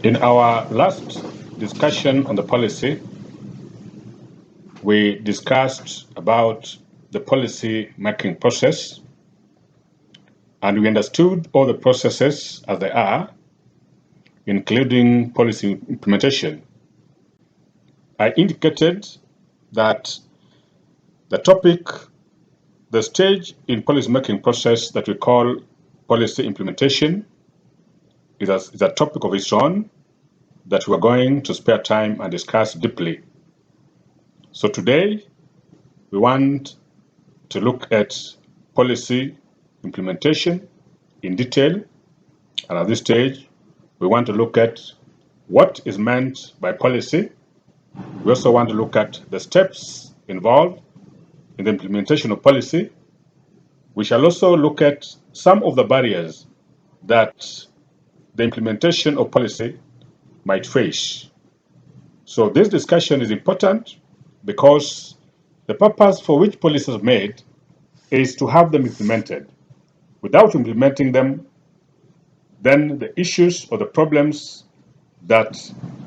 In our last discussion on the policy, we discussed about the policy making process, and we understood all the processes as they are, including policy implementation. I indicated that the stage in policy making process that we call policy implementation is a topic of its own that we're going to spare time and discuss deeply. So today, we want to look at policy implementation in detail, and at this stage, we want to look at what is meant by policy. We also want to look at the steps involved in the implementation of policy. We shall also look at some of the barriers that the implementation of policy might face. So this discussion is important because the purpose for which policies are made is to have them implemented. Without implementing them, then the issues or the problems that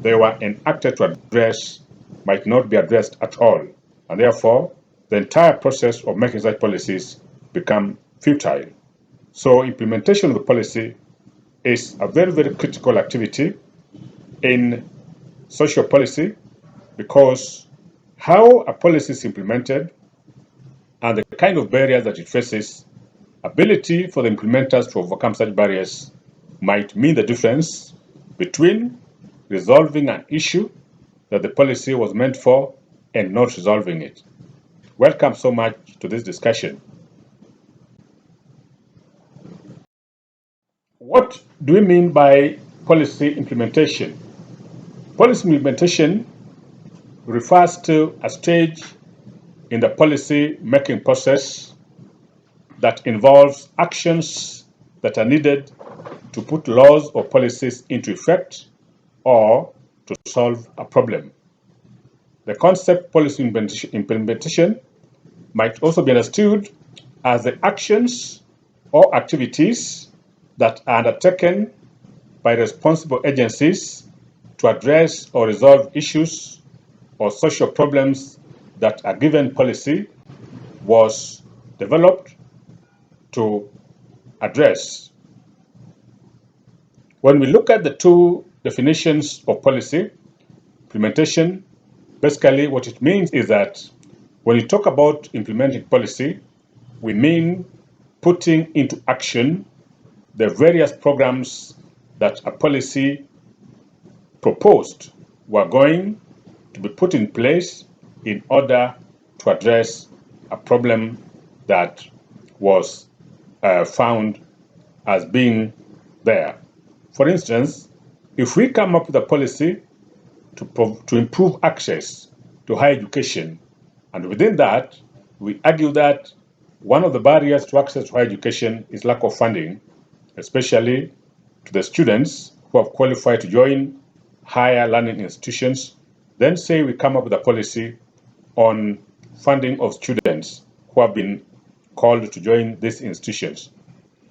they were enacted to address might not be addressed at all. And therefore, the entire process of making such policies become futile. So implementation of the policy is a very, very critical activity in social policy, because how a policy is implemented and the kind of barriers that it faces, ability for the implementers to overcome such barriers might mean the difference between resolving an issue that the policy was meant for and not resolving it. Welcome so much to this discussion. What do we mean by policy implementation? Policy implementation refers to a stage in the policy making process that involves actions that are needed to put laws or policies into effect or to solve a problem. The concept policy implementation might also be understood as the actions or activities that are undertaken by responsible agencies to address or resolve issues or social problems that a given policy was developed to address. When we look at the two definitions of policy implementation, basically what it means is that when you talk about implementing policy, we mean putting into action the various programs that a policy proposed were going to be put in place in order to address a problem that was found as being there. For instance, if we come up with a policy to improve access to higher education, and within that, we argue that one of the barriers to access to higher education is lack of funding, especially to the students who have qualified to join higher learning institutions. Then say we come up with a policy on funding of students who have been called to join these institutions.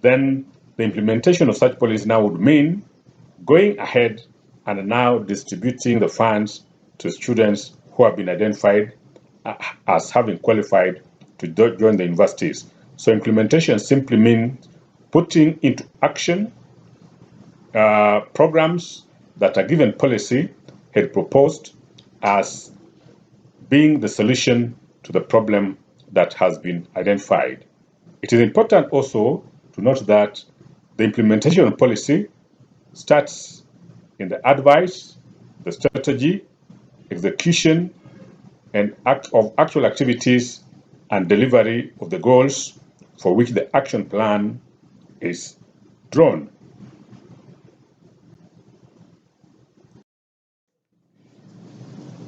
Then the implementation of such policy now would mean going ahead and now distributing the funds to students who have been identified as having qualified to join the universities. So implementation simply means putting into action programs that a given policy had proposed as being the solution to the problem that has been identified. It is important also to note that the implementation of policy starts in the advice, the strategy, execution, and of actual activities and delivery of the goals for which the action plan is drawn.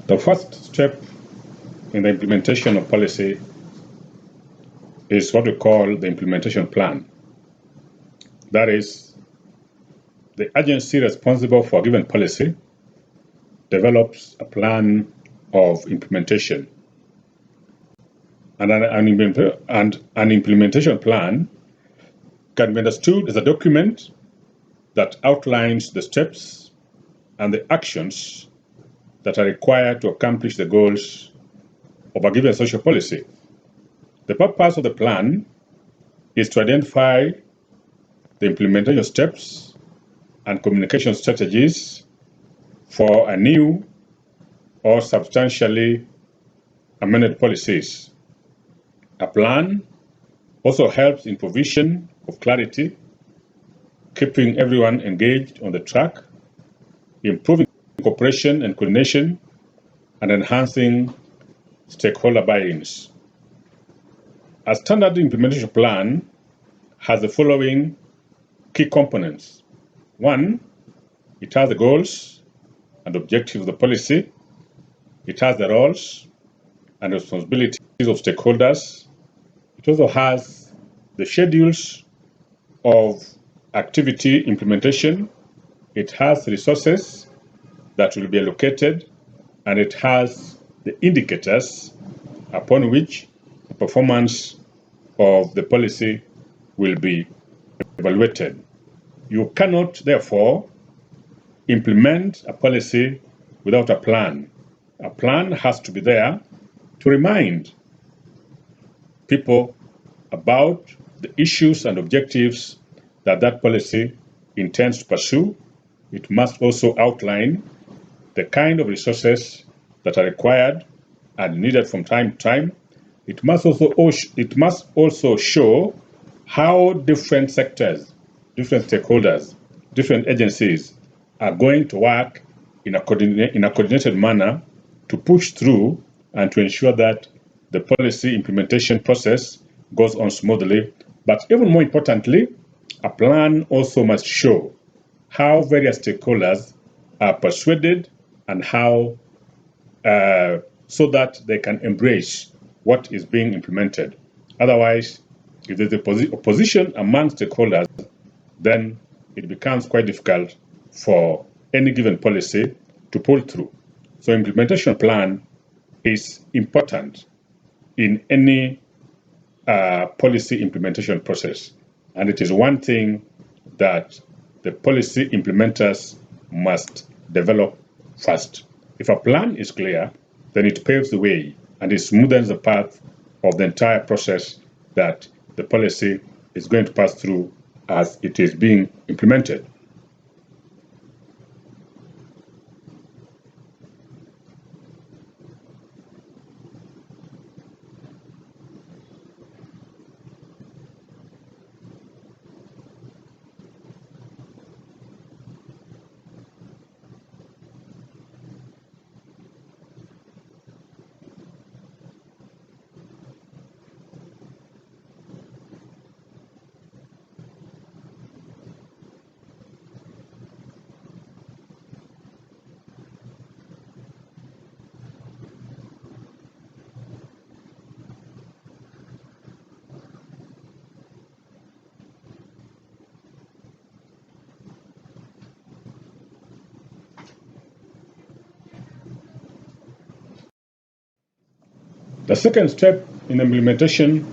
The first step in the implementation of policy is what we call the implementation plan. That is, the agency responsible for a given policy develops a plan of implementation. And an implementation plan can be understood as a document that outlines the steps and the actions that are required to accomplish the goals of a given social policy. The purpose of the plan is to identify the implementation steps and communication strategies for a new or substantially amended policies. A plan also helps in provision of clarity, keeping everyone engaged on the track, improving cooperation and coordination, and enhancing stakeholder buy-ins. A standard implementation plan has the following key components. One, it has the goals and objectives of the policy. It has the roles and responsibilities of stakeholders. It also has the schedules of activity implementation. It has resources that will be allocated, and it has the indicators upon which the performance of the policy will be evaluated. You cannot, therefore, implement a policy without a plan. A plan has to be there to remind people about the issues and objectives that that policy intends to pursue. It must also outline the kind of resources that are required and needed from time to time. It must also show how different sectors, different stakeholders, different agencies are going to work in a coordinated manner to push through and to ensure that the policy implementation process goes on smoothly. But even more importantly, a plan also must show how various stakeholders are persuaded and how so that they can embrace what is being implemented. Otherwise, if there's opposition among stakeholders, then it becomes quite difficult for any given policy to pull through. So implementation plan is important in any policy implementation process. And it is one thing that the policy implementers must develop first. If a plan is clear, then it paves the way and it smoothens the path of the entire process that the policy is going to pass through as it is being implemented. The second step in implementation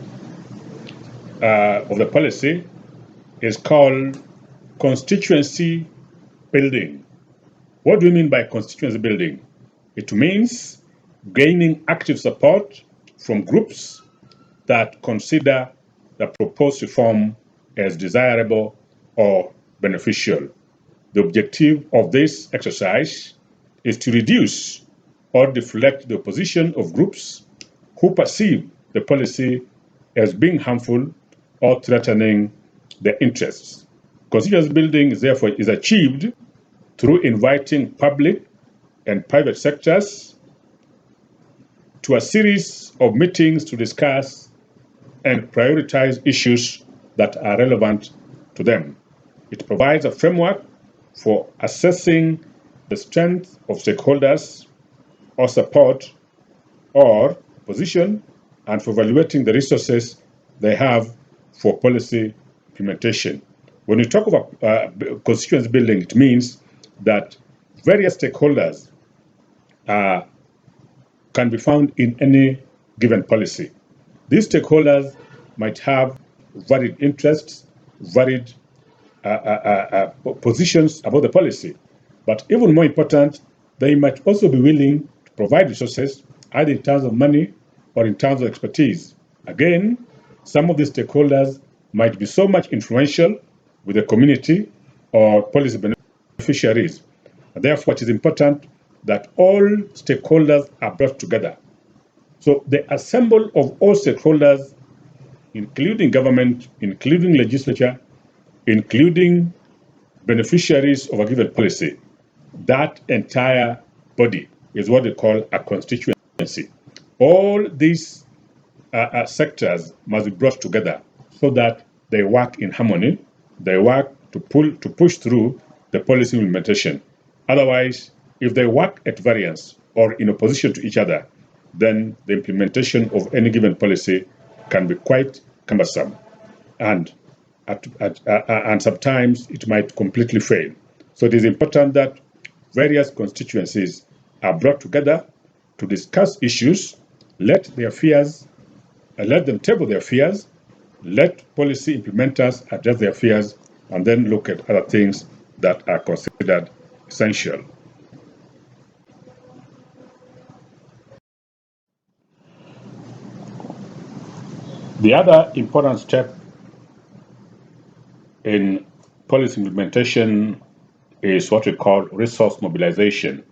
of the policy is called constituency building. What do we mean by constituency building? It means gaining active support from groups that consider the proposed reform as desirable or beneficial. The objective of this exercise is to reduce or deflect the opposition of groups who perceive the policy as being harmful or threatening their interests. Constituency building is therefore achieved through inviting public and private sectors to a series of meetings to discuss and prioritize issues that are relevant to them. It provides a framework for assessing the strength of stakeholders or support or opposition and for evaluating the resources they have for policy implementation. When we talk about constituency building, it means that various stakeholders can be found in any given policy. These stakeholders might have varied interests, varied positions about the policy. But even more important, they might also be willing to provide resources, either in terms of money or in terms of expertise. Again, some of these stakeholders might be so much influential with the community or policy beneficiaries. And therefore, it is important that all stakeholders are brought together. So the assemble of all stakeholders, including government, including legislature, including beneficiaries of a given policy, that entire body is what they call a constituency. All these sectors must be brought together so that they work in harmony. They work to push through the policy implementation. Otherwise, if they work at variance or in opposition to each other, then the implementation of any given policy can be quite cumbersome, and and sometimes it might completely fail. So it is important that various constituencies are brought together to discuss issues, let them table their fears, let policy implementers address their fears, and then look at other things that are considered essential. The other important step in policy implementation is what we call resource mobilization.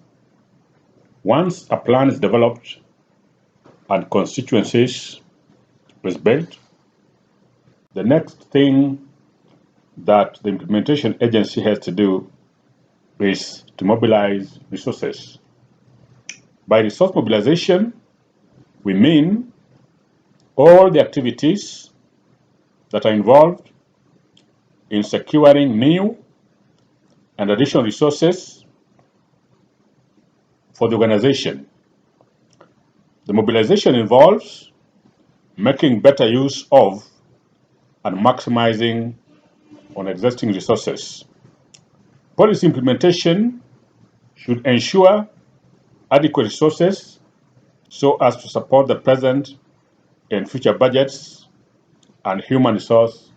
Once a plan is developed and constituencies is built, the next thing that the implementation agency has to do is to mobilize resources. By resource mobilization, we mean all the activities that are involved in securing new and additional resources for the organization. The mobilization involves making better use of and maximizing on existing resources. Policy implementation should ensure adequate resources so as to support the present and future budgets and human resource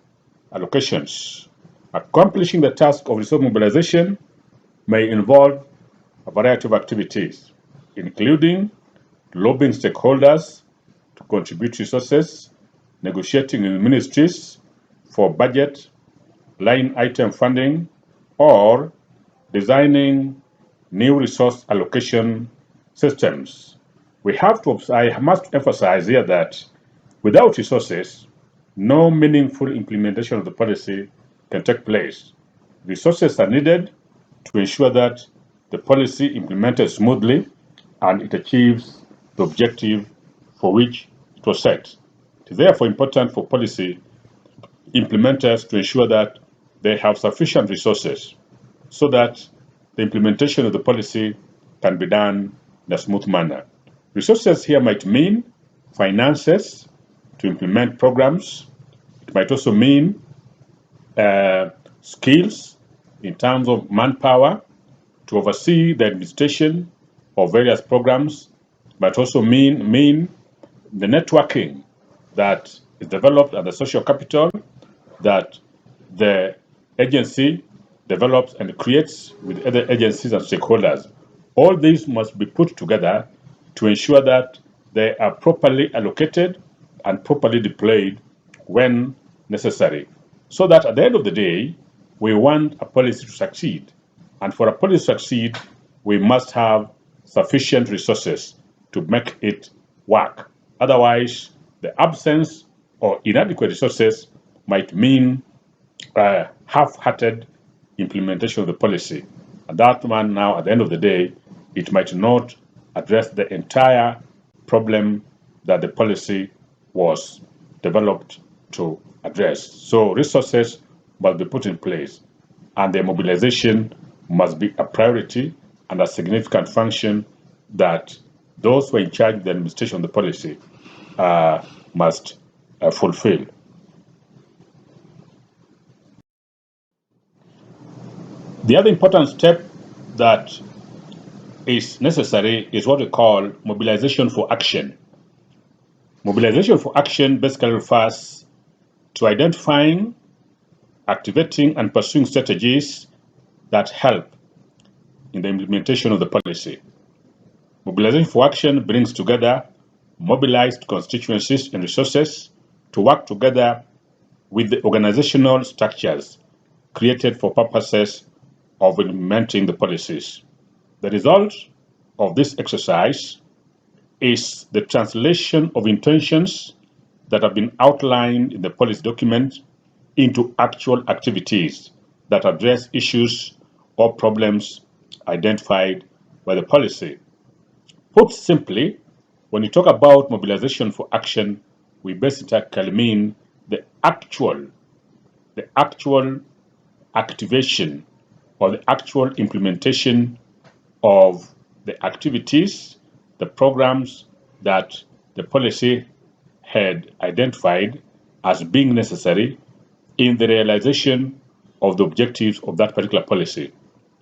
allocations. Accomplishing the task of resource mobilization may involve a variety of activities, including lobbying stakeholders to contribute resources, negotiating in ministries for budget, line item funding, or designing new resource allocation systems. I must emphasize here that without resources, no meaningful implementation of the policy can take place. Resources are needed to ensure that the policy implemented smoothly and it achieves the objective for which it was set. It is therefore important for policy implementers to ensure that they have sufficient resources so that the implementation of the policy can be done in a smooth manner. Resources here might mean finances to implement programs. It might also mean skills in terms of manpower to oversee the administration of various programs. It might also mean the networking that is developed and the social capital that the agency develops and creates with other agencies and stakeholders. All these must be put together to ensure that they are properly allocated and properly deployed when necessary. So that at the end of the day, we want a policy to succeed. And for a policy to succeed, we must have sufficient resources to make it work. Otherwise, the absence or inadequate resources might mean half-hearted implementation of the policy. And that one now, at the end of the day, it might not address the entire problem that the policy was developed to address. So resources must be put in place, and their mobilization must be a priority and a significant function that those who are in charge of the administration of the policy must fulfill. The other important step that is necessary is what we call mobilization for action. Mobilization for action basically refers to identifying, activating, and pursuing strategies that help in the implementation of the policy. Mobilization for Action brings together mobilized constituencies and resources to work together with the organizational structures created for purposes of implementing the policies. The result of this exercise is the translation of intentions that have been outlined in the policy document into actual activities that address issues or problems identified by the policy. Put simply, when you talk about mobilization for action, we basically mean the actual activation or the actual implementation of the activities, the programs that the policy had identified as being necessary in the realization of the objectives of that particular policy.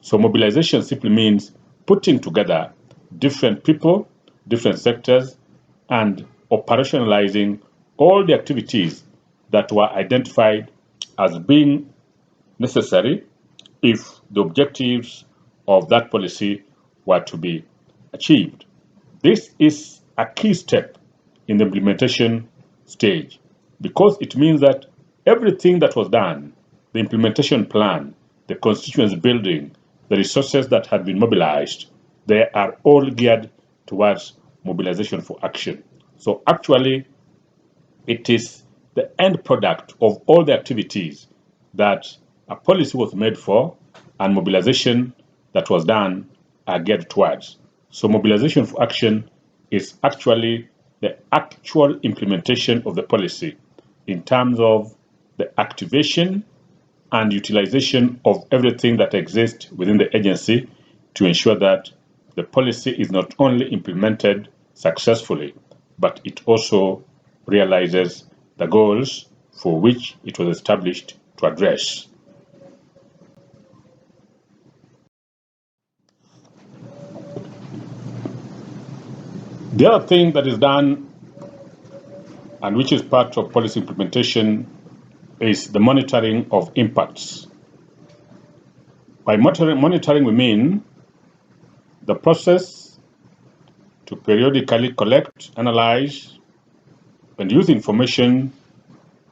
So mobilization simply means putting together different people, different sectors, and operationalizing all the activities that were identified as being necessary if the objectives of that policy were to be achieved. This is a key step in the implementation stage because it means that everything that was done, the implementation plan, the constituency building, the resources that had been mobilized, they are all geared towards mobilization for action. So actually, it is the end product of all the activities that a policy was made for and mobilization that was done are geared towards. So mobilization for action is actually the actual implementation of the policy in terms of the activation and utilization of everything that exists within the agency to ensure that the policy is not only implemented successfully, but it also realizes the goals for which it was established to address. The other thing that is done and which is part of policy implementation is the monitoring of impacts. By monitoring, we mean the process to periodically collect, analyze, and use information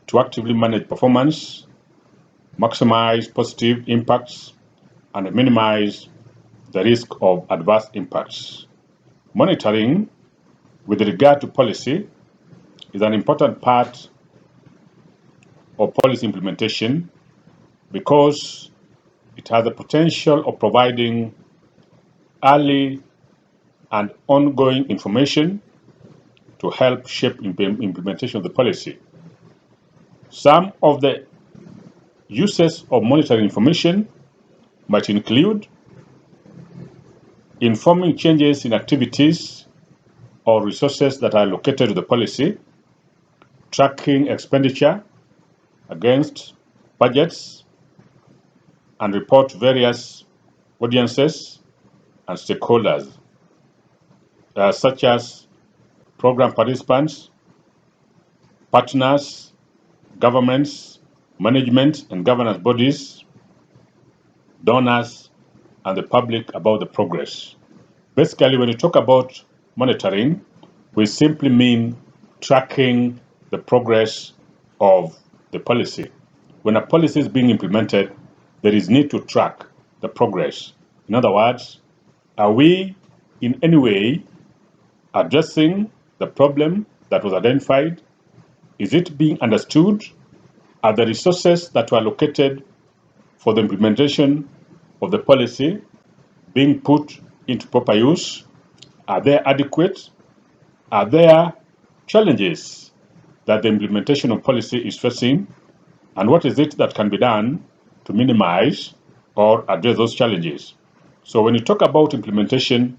to actively manage performance, maximize positive impacts, and minimize the risk of adverse impacts. Monitoring with regard to policy is an important part of policy implementation because it has the potential of providing early and ongoing information to help shape implementation of the policy. Some of the uses of monitoring information might include informing changes in activities or resources that are allocated to the policy, tracking expenditure against budgets, and report to various audiences and stakeholders, such as program participants, partners, governments, management and governance bodies, donors, and the public about the progress. Basically, when you talk about monitoring, we simply mean tracking the progress of the policy. When a policy is being implemented, there is need to track the progress. In other words, are we in any way addressing the problem that was identified? Is it being understood? Are the resources that were allocated for the implementation of the policy being put into proper use? Are they adequate? Are there challenges that the implementation of policy is facing? And what is it that can be done to minimize or address those challenges? So when you talk about implementation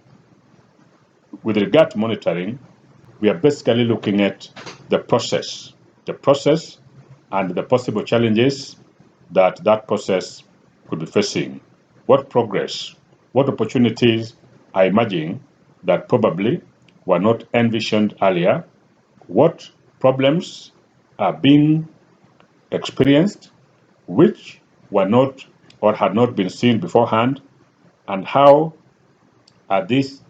with regard to monitoring, we are basically looking at the process and the possible challenges that that process could be facing. What progress, what opportunities are emerging that probably were not envisioned earlier? What problems are being experienced which were not or had not been seen beforehand? and how are these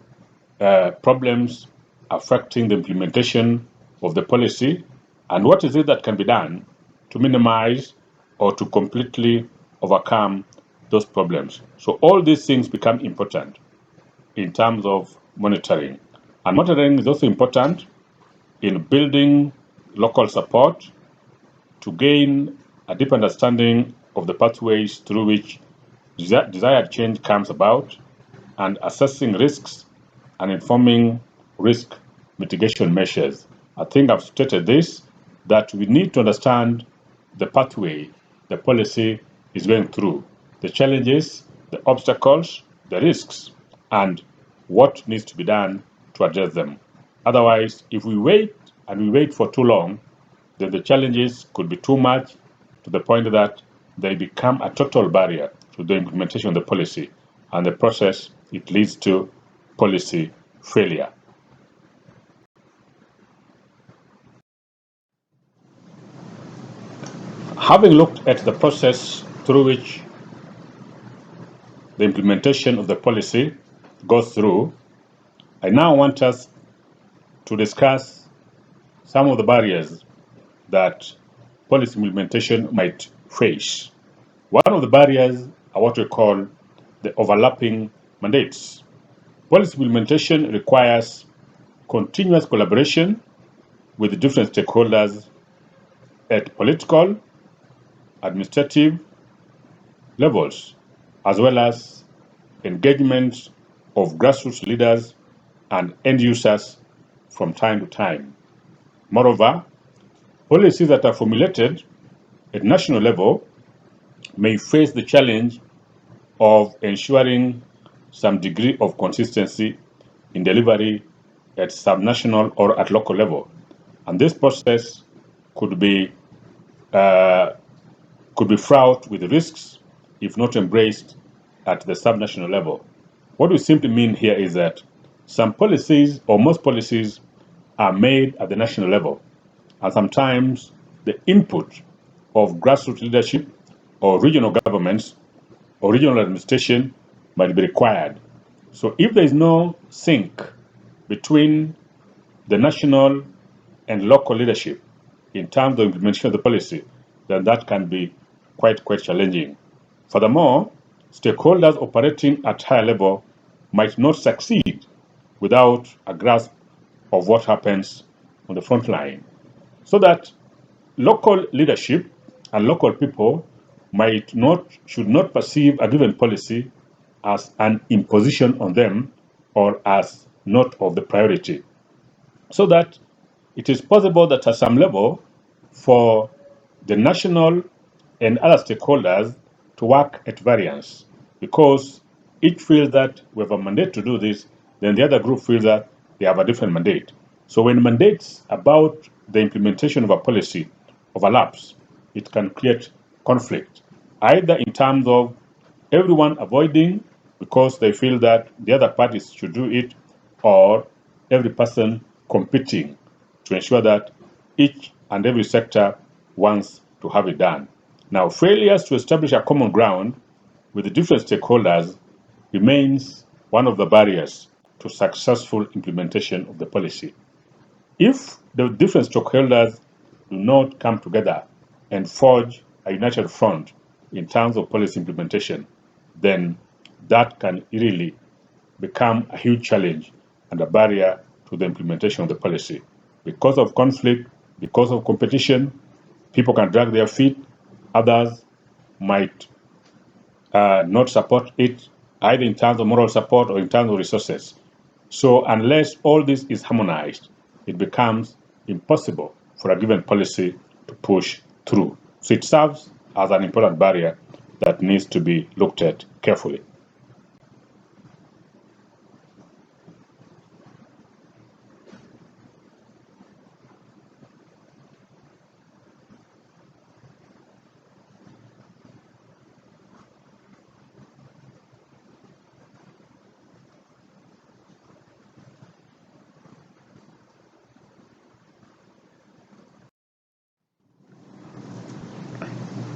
problems affecting the implementation of the policy, and what is it that can be done to minimize or to completely overcome those problems. So all these things become important in terms of monitoring. And monitoring is also important in building local support to gain a deep understanding of the pathways through which desired change comes about, and assessing risks and informing risk mitigation measures. I think I've stated this, that we need to understand the pathway the policy is going through, the challenges, the obstacles, the risks, and what needs to be done to address them. Otherwise, if we wait and we wait for too long, then the challenges could be too much to the point that they become a total barrier to the implementation of the policy, and the process, it leads to policy failure. Having looked at the process through which the implementation of the policy goes through, I now want us to discuss some of the barriers that policy implementation might face. One of the barriers are what we call the overlapping mandates. Policy implementation requires continuous collaboration with different stakeholders at political, administrative levels, as well as engagement of grassroots leaders and end users from time to time. Moreover, policies that are formulated at national level may face the challenge of ensuring some degree of consistency in delivery at subnational or at local level. And this process could be fraught with risks if not embraced at the subnational level. What we simply mean here is that some policies, or most policies, are made at the national level, and sometimes the input of grassroots leadership or regional governments or regional administration might be required. So if there is no sync between the national and local leadership in terms of implementation of the policy, then that can be quite challenging. Furthermore, stakeholders operating at higher level might not succeed without a grasp of what happens on the front line. So that local leadership and local people should not perceive a given policy as an imposition on them or as not of the priority. So that it is possible that at some level for the national and other stakeholders to work at variance, because each feels that we have a mandate to do this, then the other group feels that they have a different mandate. So when mandates about the implementation of a policy overlaps, it can create conflict, either in terms of everyone avoiding because they feel that the other parties should do it, or every person competing to ensure that each and every sector wants to have it done. Now, failures to establish a common ground with the different stakeholders remains one of the barriers to successful implementation of the policy. If the different stakeholders do not come together and forge a united front in terms of policy implementation, then that can really become a huge challenge and a barrier to the implementation of the policy. Because of conflict, because of competition, people can drag their feet, others might not support it, either in terms of moral support or in terms of resources. So unless all this is harmonized, it becomes impossible for a given policy to push through. So it serves as an important barrier that needs to be looked at carefully.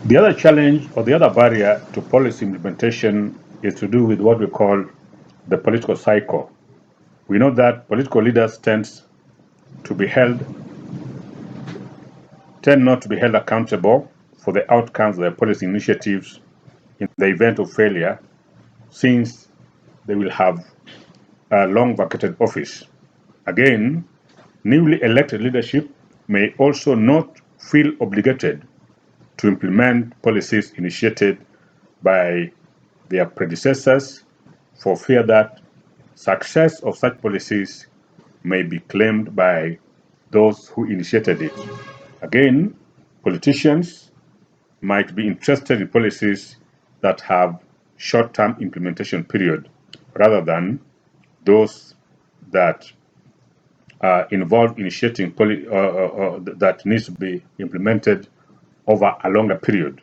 The other challenge or the other barrier to policy implementation is to do with what we call the political cycle. We know that political leaders tend not to be held accountable for the outcomes of their policy initiatives in the event of failure, since they will have a long vacated office. Again, newly elected leadership may also not feel obligated to implement policies initiated by their predecessors for fear that success of such policies may be claimed by those who initiated it. Again, politicians might be interested in policies that have short-term implementation period rather than those that involve initiating that needs to be implemented over a longer period.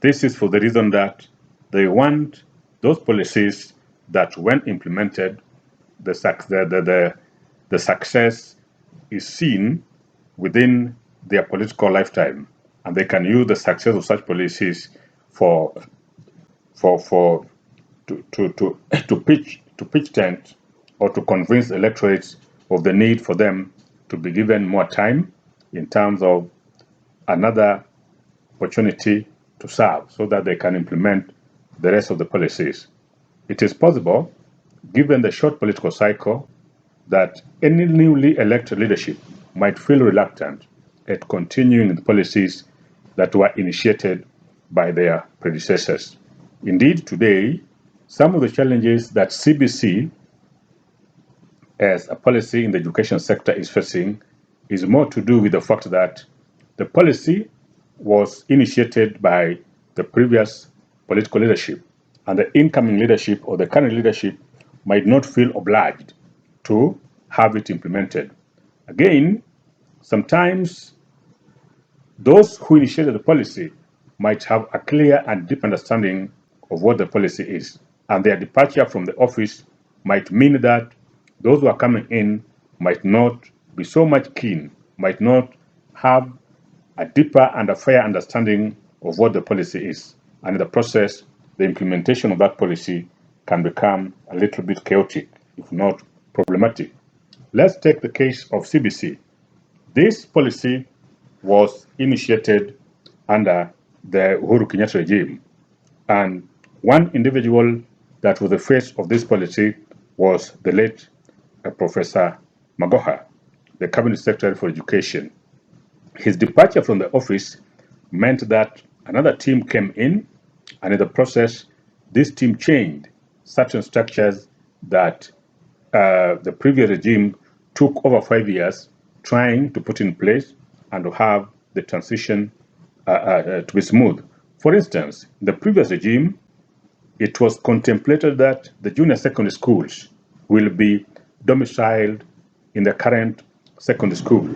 This is for the reason that they want those policies that, when implemented, the success is seen within their political lifetime, and they can use the success of such policies for to pitch tent or to convince electorates of the need for them to be given more time in terms of another opportunity to serve, so that they can implement the rest of the policies. It is possible, given the short political cycle, that any newly elected leadership might feel reluctant at continuing the policies that were initiated by their predecessors. Indeed, today, some of the challenges that CBC as a policy in the education sector is facing is more to do with the fact that the policy was initiated by the previous political leadership, and the incoming leadership or the current leadership might not feel obliged to have it implemented. Again, sometimes those who initiated the policy might have a clear and deep understanding of what the policy is, and their departure from the office might mean that those who are coming in might not be so much keen, might not have a deeper and a fair understanding of what the policy is. And in the process, the implementation of that policy can become a little bit chaotic, if not problematic. Let's take the case of CBC. This policy was initiated under the Uhuru Kenyatta regime, and one individual that was the face of this policy was the late Professor Magoha, the Cabinet Secretary for Education. His departure from the office meant that another team came in, and in the process, this team changed certain structures that the previous regime took over 5 years trying to put in place and to have the transition to be smooth. For instance, in the previous regime, it was contemplated that the junior secondary schools will be domiciled in the current secondary school,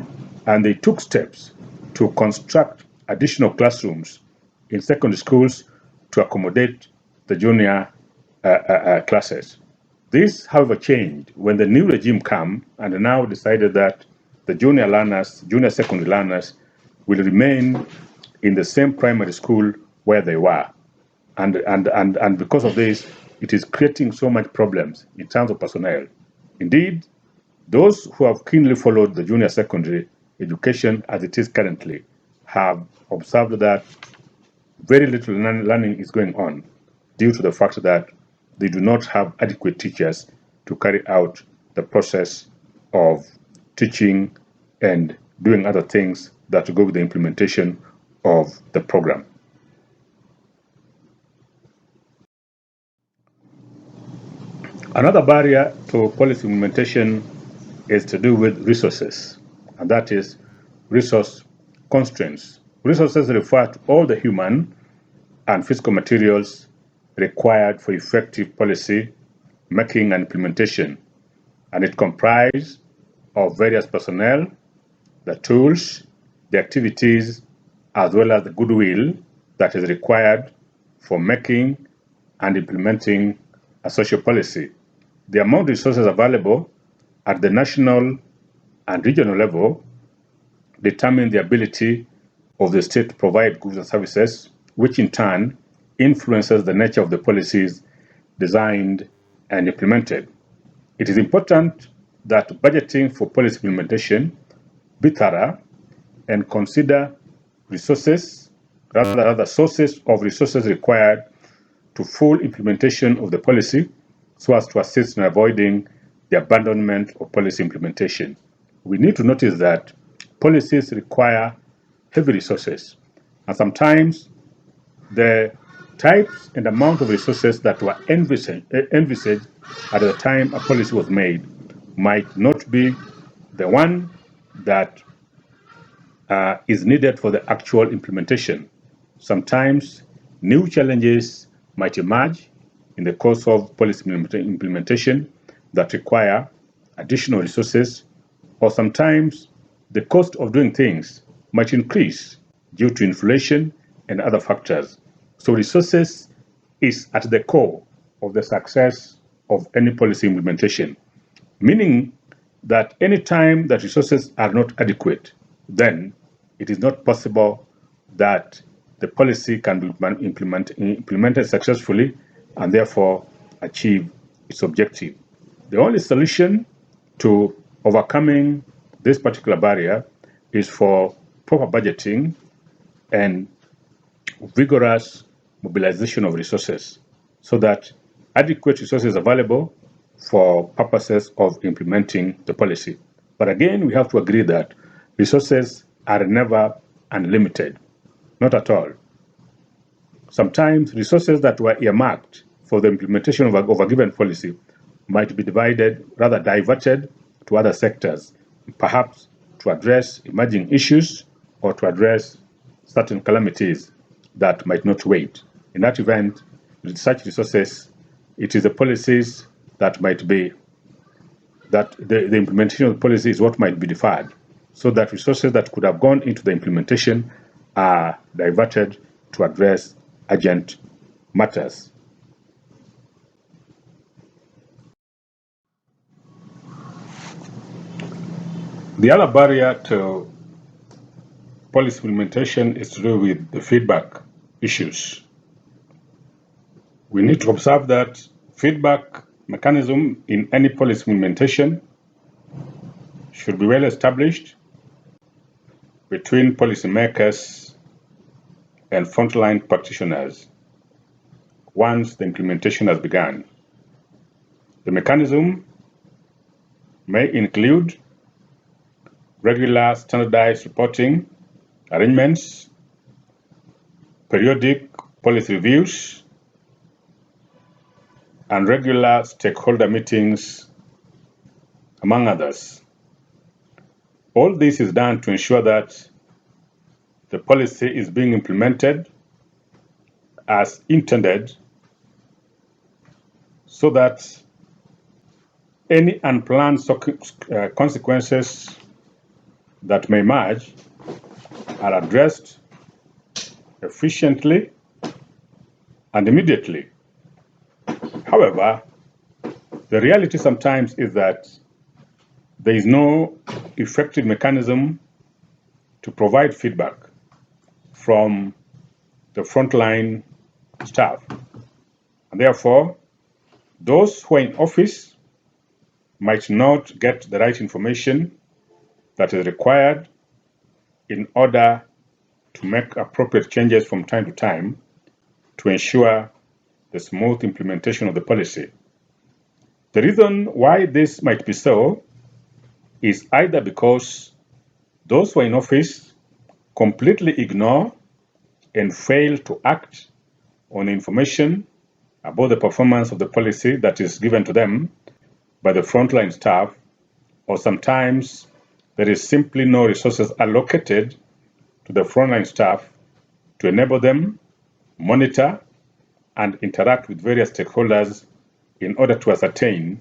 and they took steps to construct additional classrooms in secondary schools to accommodate the junior classes. This, however, changed when the new regime came and now decided that the junior secondary learners, will remain in the same primary school where they were. And because of this, it is creating so much problems in terms of personnel. Indeed, those who have keenly followed the junior secondary education as it is currently have observed that very little learning is going on due to the fact that they do not have adequate teachers to carry out the process of teaching and doing other things that go with the implementation of the program. Another barrier to policy implementation is to do with resources, and that is resource constraints. Resources refer to all the human and physical materials required for effective policy making and implementation, and it comprises of various personnel, the tools, the activities, as well as the goodwill that is required for making and implementing a social policy. The amount of resources available at the national and regional level determine the ability of the state to provide goods and services, which in turn influences the nature of the policies designed, and implemented. It is important that budgeting for policy implementation be thorough and consider sources of resources required to full implementation of the policy so as to assist in avoiding the abandonment of policy implementation. We need to notice that policies require heavy resources, and sometimes the types and amount of resources that were envisaged at the time a policy was made might not be the one that is needed for the actual implementation. Sometimes new challenges might emerge in the course of policy implementation that require additional resources, or sometimes the cost of doing things might increase due to inflation and other factors. So resources is at the core of the success of any policy implementation, meaning that any time that resources are not adequate, then it is not possible that the policy can be implemented successfully and therefore achieve its objective. The only solution to overcoming this particular barrier is for proper budgeting and vigorous mobilization of resources so that adequate resources are available for purposes of implementing the policy. But again, we have to agree that resources are never unlimited, not at all. Sometimes resources that were earmarked for the implementation of a given policy might be diverted to other sectors, perhaps to address emerging issues or to address certain calamities that might not wait. In that event, with such resources, it is the policies that might be, that the implementation of the policy is what might be deferred, so that resources that could have gone into the implementation are diverted to address urgent matters. The other barrier to policy implementation is to do with the feedback issues. We need to observe that feedback mechanism in any policy implementation should be well established between policymakers and frontline practitioners once the implementation has begun. The mechanism may include regular standardized reporting arrangements, periodic policy reviews, and regular stakeholder meetings, among others. All this is done to ensure that the policy is being implemented as intended, so that any unplanned consequences that may emerge are addressed efficiently and immediately. However, the reality sometimes is that there is no effective mechanism to provide feedback from the frontline staff. And therefore, those who are in office might not get the right information that is required in order to make appropriate changes from time to time to ensure the smooth implementation of the policy. The reason why this might be so is either because those who are in office completely ignore and fail to act on information about the performance of the policy that is given to them by the frontline staff, or sometimes there is simply no resources allocated to the frontline staff to enable them monitor and interact with various stakeholders in order to ascertain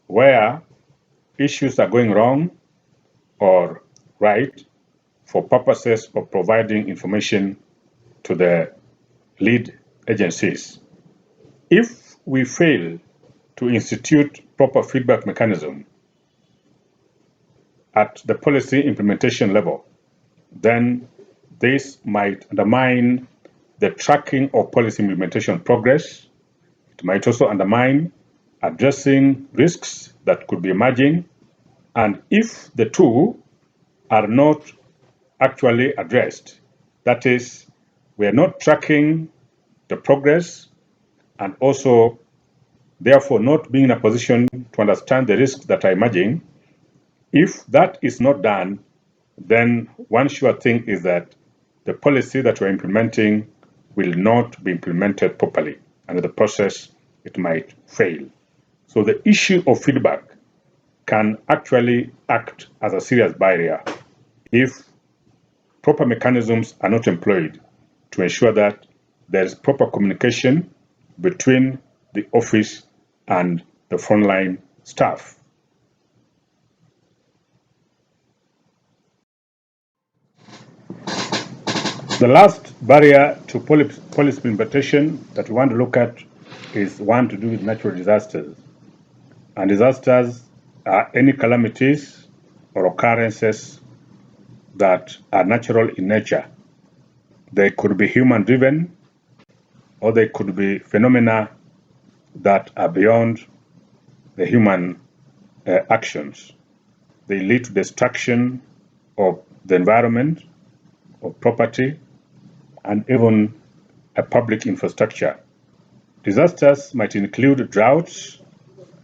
where issues are going wrong or right for purposes of providing information to the lead agencies. If we fail to institute proper feedback mechanism at the policy implementation level, then this might undermine the tracking of policy implementation progress. It might also undermine addressing risks that could be emerging. And if the two are not actually addressed, that is, we are not tracking the progress and also therefore not being in a position to understand the risks that are emerging, if that is not done, then one sure thing is that the policy that we're implementing will not be implemented properly, and in the process, it might fail. So the issue of feedback can actually act as a serious barrier if proper mechanisms are not employed to ensure that there is proper communication between the office and the frontline staff. The last barrier to policy implementation that we want to look at is one to do with natural disasters. And disasters are any calamities or occurrences that are natural in nature. They could be human-driven, or they could be phenomena that are beyond the human actions. They lead to destruction of the environment, of property, and even a public infrastructure. Disasters might include droughts,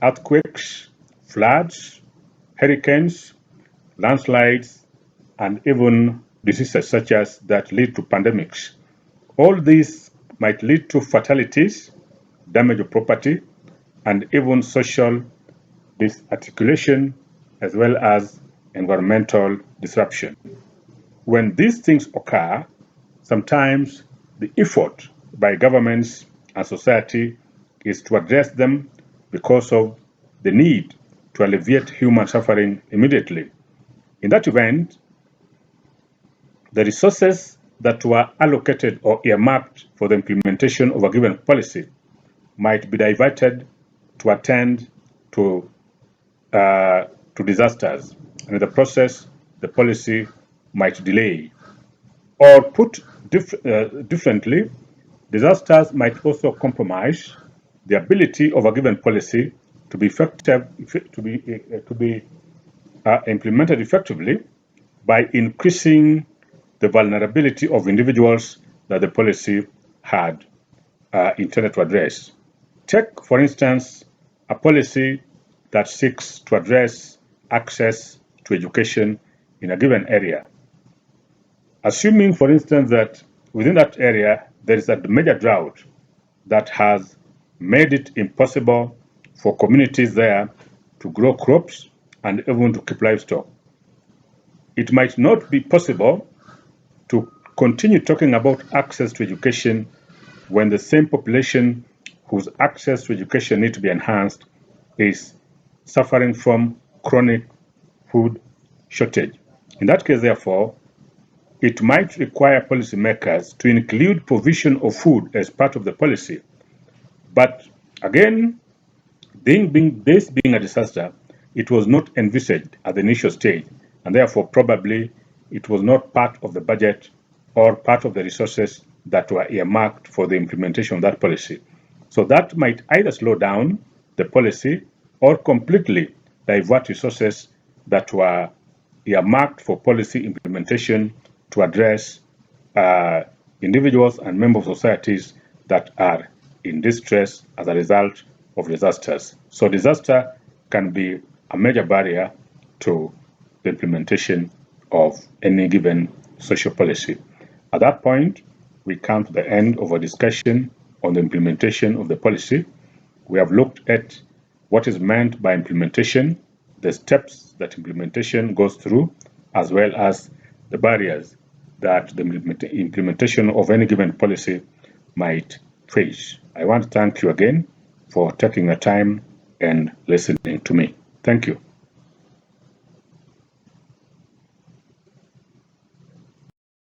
earthquakes, floods, hurricanes, landslides, and even diseases such as that lead to pandemics. All these might lead to fatalities, damage of property, and even social disarticulation, as well as environmental disruption. When these things occur, sometimes the effort by governments and society is to address them because of the need to alleviate human suffering immediately. In that event, the resources that were allocated or earmarked for the implementation of a given policy might be diverted to attend to disasters. And in the process, the policy might delay. Or put differently, disasters might also compromise the ability of a given policy to be effective, to be implemented effectively by increasing the vulnerability of individuals that the policy had intended to address. Take, for instance, a policy that seeks to address access to education in a given area. Assuming, for instance, that within that area there is a major drought that has made it impossible for communities there to grow crops and even to keep livestock. It might not be possible to continue talking about access to education when the same population whose access to education needs to be enhanced is suffering from chronic food shortage. In that case, therefore, it might require policymakers to include provision of food as part of the policy. But again, this being a disaster, it was not envisaged at the initial stage, and therefore probably it was not part of the budget or part of the resources that were earmarked for the implementation of that policy. So that might either slow down the policy or completely divert resources that were earmarked for policy implementation to address individuals and member societies that are in distress as a result of disasters. So disaster can be a major barrier to the implementation of any given social policy. At that point, we come to the end of our discussion on the implementation of the policy. We have looked at what is meant by implementation, the steps that implementation goes through, as well as the barriers that the implementation of any given policy might face. I want to thank you again for taking the time and listening to me. Thank you.